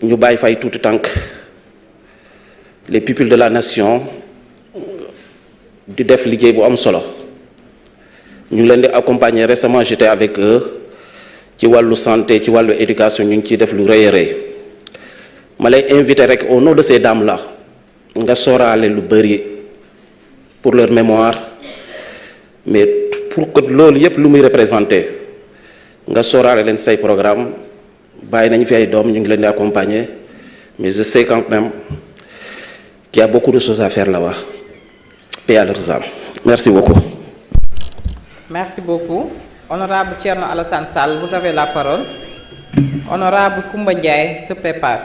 ñu bàyyi fay tuuti tànk les pupilles de la nation di def liggéey bu am solo ñu ngi leen di accompagner. Récemment j'étais avec eux ci wàllu santé ci wàllu éducation ñu ngi ciy def lu rëy a rëy ma lay inviter rek au nom de ces dames là nga sóoraale lu bëri pour leur mémoire, mais pour que loolu yépp lu muy représenter nga sóoraale leen say programme. Bàyyi nañu fi ay doom ñu ngi leen di accompagner, mais je sais quand même qu'il y a beaucoup de choses à faire là-bas. Paix à leurs âmes. Merci beaucoup. Merci beaucoup. Honorable Thierno Alassane Sall, vous avez la parole. Honorable Koumba Ndiaye se prépare.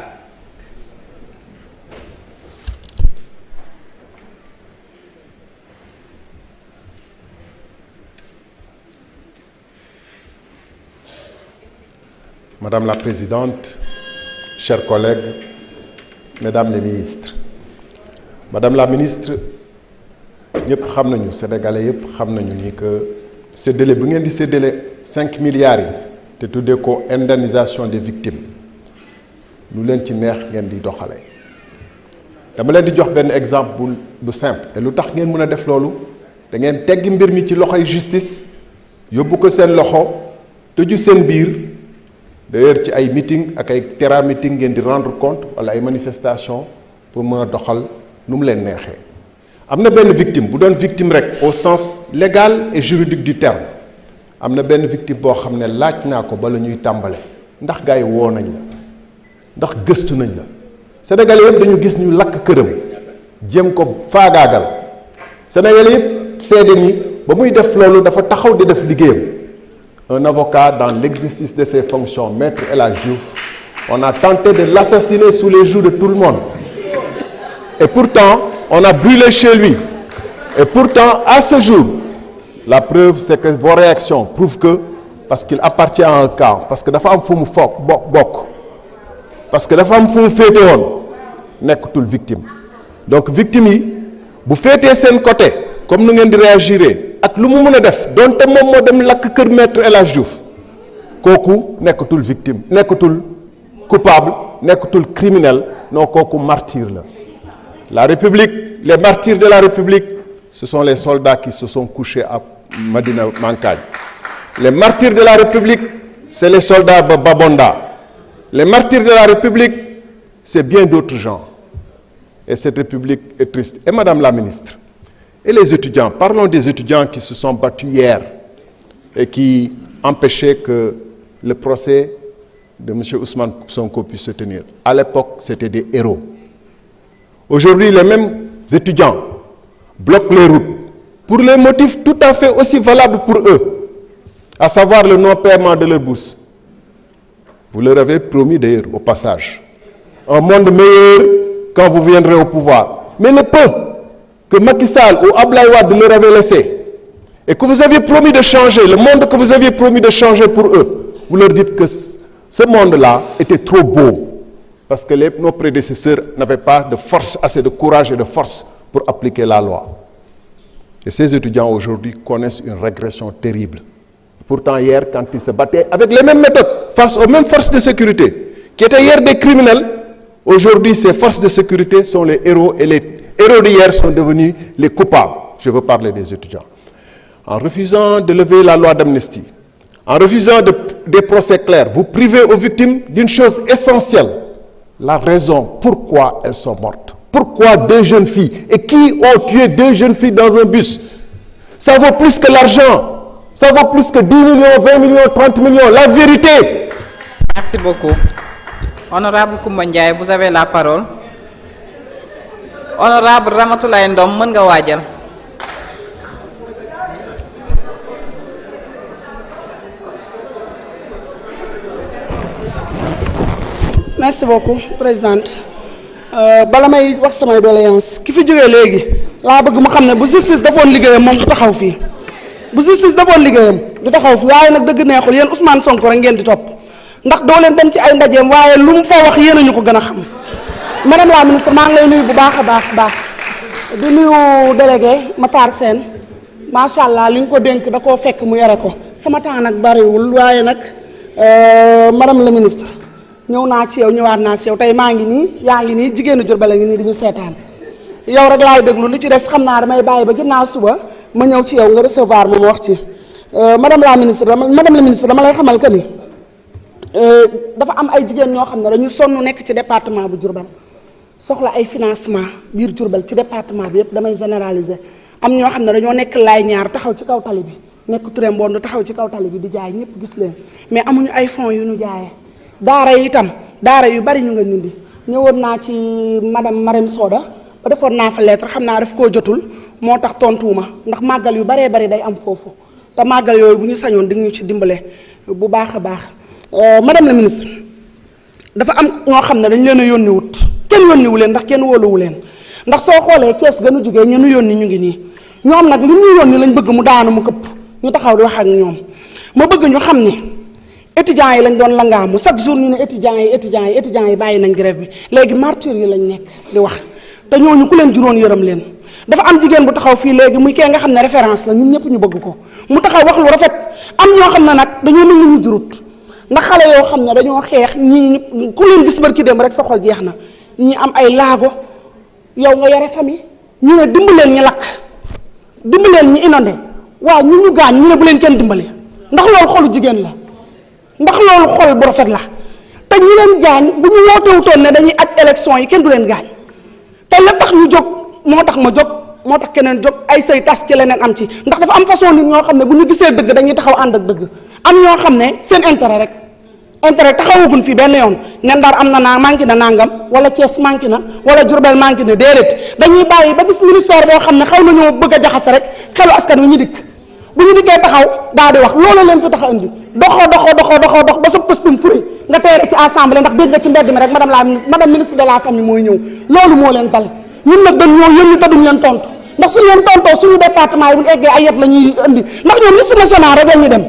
Madame la Présidente, chers collègues, Mesdames les ministres. Madame la ministre, ñëpp xam nañu Sénégalais yëpp xam nañu ni que séddale bu ngeen di séddale 5 milliards yi te tuddee ko indemnisation des victimes lu leen ci neex ngeen di doxale. dama leen di jox benn exemple bu simple et lu tax ngeen mën a def loolu da ngeen teggi mbir mi ci loxoy justice yóbbu ko seen loxo tëju seen biir. D'ailleurs ci ay meeting ak ay terrain meeting ngeen di rendre compte wala ay manifestation pour mën a doxal nu mu leen neexee. am na benn victime bu doon victime rek au sens légal et juridique du terme am na benn victime boo xam ne laaj naa ko ba la ñuy tàmbale ndax gars yi woo nañ la ndax gëstu nañ la. Sénégalais yëpp dañu gis ñu lakk këram jéem ko faagaagal Sénégalais yëpp seede ni ba muy def loolu dafa taxaw di def liggéeyam. Un avocat dans l'exercice de ses fonctions, Maître El Hadji Diouf, on a tenté de l'assassiner sous les joues de tout le monde. Et pourtant, on a brûlé chez lui. Et pourtant, à ce jour, la preuve, c'est que vos réactions prouvent que, parce qu'il appartient à un camp, parce que dafa am fu mu bokk, parce que dafa am fu mu féete woon, nekkatul victime. Donc victime yi bu féetee seen côté, comme nu ngeen di réagiré. ak lu mu mën a def donte moom moo dem lakk kër Maître El Hadji Diouf kooku nekkatul victime nekkatul coupable nekkatul criminel non kooku martyr la République les martyrs de la République ce sont les soldats qui se sont couchés à Madina Mankagne. Les martyrs de la République c'est les soldats de Babonda. Les martyrs de la République c'est bien d'autres gens et cette République est triste. Et Madame la ministre, et les étudiants, parlons des étudiants qui se sont battus hier et qui empêchaient que le procès de M. Ousmane Sonko puisse se tenir. À l'époque, c'était des héros. Aujourd'hui, les mêmes étudiants bloquent les routes pour les motifs tout à fait aussi valables pour eux, à savoir le non-paiement de leur bourse. Vous leur avez promis d'ailleurs au passage un monde meilleur quand vous viendrez au pouvoir. Mais le peu que Macky Sall ou Abdoulaye Wade leur avait laissé et que vous aviez promis de changer, le monde que vous aviez promis de changer pour eux, vous leur dites que ce monde-là était trop beau parce que nos prédécesseurs n'avaient pas de force, assez de courage et de force pour appliquer la loi. Et ces étudiants aujourd'hui connaissent une régression terrible. Pourtant hier, quand ils se battaient avec les mêmes méthodes face aux mêmes forces de sécurité qui étaient hier des criminels, aujourd'hui ces forces de sécurité sont les héros et les héros d'hier sont devenus les coupables. Je veux parler des étudiants. En refusant de lever la loi d'amnistie, en refusant des procès clairs, vous privez aux victimes d'une chose essentielle, la raison pourquoi elles sont mortes. Pourquoi 2 jeunes filles? Et qui ont tué 2 jeunes filles dans un bus? Ça vaut plus que l'argent. Ça vaut plus que 10 millions, 20 millions, 30 millions. La vérité. Merci beaucoup. Honorable Koumba Ndiaye, vous avez la parole. Honorable Ramatoulaye Ndom, mën nga waajal. Merci beaucoup, Présidente. Bala may wax samay doléance ki fi jógee léegi laa bëgg mu xam ne bu justice defoon liggéeyam moom du taxaw fii bu justice defoon liggéeyam du taxaw fii waaye nag dëgg neexul yéen Ousmane Sonko rek ngeen di topp ndax doo leen dem ci ay ndajeem waaye lu mu fa wax yéen a ñu ko gën a xam. Madame la ministre maa ngi lay nuyu bu baax a baax di nuyu délégué Matar Sène macha allah li nga ko dénk da koo fekk mu yore ko sama temps nag bariwul waaye nag madame la ministre ñëw naa ci yow ñëwaat naa ci yow tey maa ngi nii yaa ngi nii jigéenu Diourbel a ngi nii di ñu seetaan yow rek laay déglu li ci des xam naa damay bàyyi ba ginnaaw suba ma ñëw ci yow nga recevoir ma wax ci madame la ministre dama lay xamal que ni dafa am ay jigéen ñoo xam ne dañu sonn nekk ci département bu Diourbel soxla ay financement biir Diourbel ci département bi yëpp damay généraliser am ñoo xam ne dañoo nekk laay ñaar taxaw ci kaw tali bi nekk Touré Mbond taxaw ci kaw tali bi di jaay ñëpp gis leen mais amuñu ay fonds yu ñu jaayee daara yi itam daara yu bari ñu nga nindi ñëwoon naa ci madame Marème Soda ba defoon naa fa lettre xam naa daf koo jotul moo tax tontuwuma ndax màggal yu baree bari day am foofu te màggal yooyu bu ñu sañoon di ñu ci dimbale bu baax a baax madame la ministre dafa am ñoo xam ne dañ leen a yónni wut kenn yónniwu leen ndax kenn wóoluwu leen ndax soo xoolee Thiès gënu jógee ñu yónni ñu ngi nii ñoom nag li ñu yónni lañ bëgg mu daanu mu këpp ñu taxaw di wax ak ñoom ma bëgg ñu xam ne étudiants yi lañ doon langaamu chaque jour ñu ne étudiants yi bàyyi nañ grève bi léegi martyrs yi lañ nekk di wax te ñooñu ku leen juróon yërëm leen dafa am jigéen bu taxaw fii léegi muy kee nga xam ne référence la ñun ñëpp ñu bëgg ko mu taxaw wax lu rafet am ñoo xam ne nag dañoo mel ni ñu jurut ndax xale yoo xam ne dañoo xeex ñii ku leen gis barki dem rek sa xol jeex na ñi am ay laago yow nga yore famille ñu ne dimbaleel ñi lakk dimbaleel ñi inondé waaw ñu gaañ ñu ne bu leen kenn dimbale ndax loolu xolu jigéen la ndax loolu xol bu rafet la te ñi leen gaañ bu ñu wootewutoon ne dañuy aj élection yi kenn du leen gaañ te la tax ñu jóg moo tax ma jóg moo tax keneen jóg ay say tas ci leneen am ci ndax dafa am façon nit ñoo xam ne bu ñu gisee dëgg dañuy taxaw ànd ak dëgg am ñoo xam ne seen intérêt rek taxawaguñ fii benn yoon ne Ndar am na naa manqué na nangam wala Thiès manqué na wala Diourbel manqué na déedéet dañuy bàyyi ba gis ministère boo xam ne xaw nañoo bëgg a jaxase rek xelu askan wi ñu dikk bu ñu dikkee taxaw daa di wax loolu leen fi tax a indi dox ba sa postum furi nga teere ci assemblée ndax dégg nga ci mbedd mi rek madame ministre de la famille mooy ñëw loolu moo leen dal ñun nag dañ ñoo yónni te duñ leen tontu ndax suñu leen tontoo suñu département yi bu ñu eggee ay yet la ñuy indi ndax ñoom liste nationale rek la ñuy dem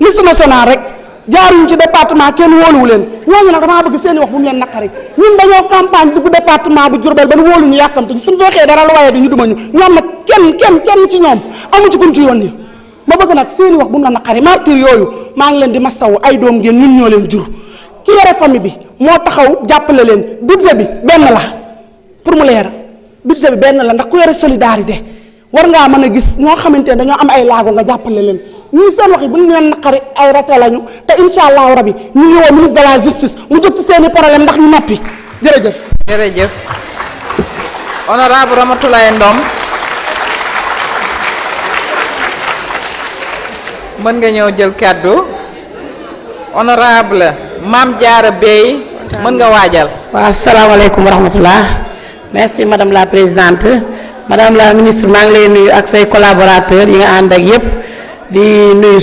liste nationale rek jaaruñu ci département kenn wóoluwu leen ñooñu nag damaa bëgg seeni wax bu mu leen naqari ñun dañoo campagne dugg département bu Diourbel ba nu wóolu ñu yàkkamte ñu suñu fexee dara lu waaye bi ñu duma ñu ñoom nag kenn ci ñoom amu ci kuñ ci yónni ma bëgg nag seeni wax bu mu la naqari martyr yooyu maa ngi leen di mastawu ay doom ngeen ñun ñoo leen jur ki yore famille bi moo taxaw jàppale leen budget bi benn la pour mu leer budget bi benn la ndax ku yore solidarité war ngaa mën a gis ñoo xamante ne dañoo am ay laago nga jàppale leen ñii seen wax yi bu ñu leen naqari ay rate lañu te incha allahu rabi ñu ngi woo ministre de la justice mu jóg ci seeni problème ndax ñu noppi jërëjëf honorable Ramatoulaye Ndom mën nga ñëw jël kàddu honorable Mame Diarra Bèye mën nga waajal. waaw asalaamaaleykum wa rahmatullah merci madame la présidente madame la ministre maa ngi lay nuyu ak say collaborateurs yi nga ànd ak yépp di nuyu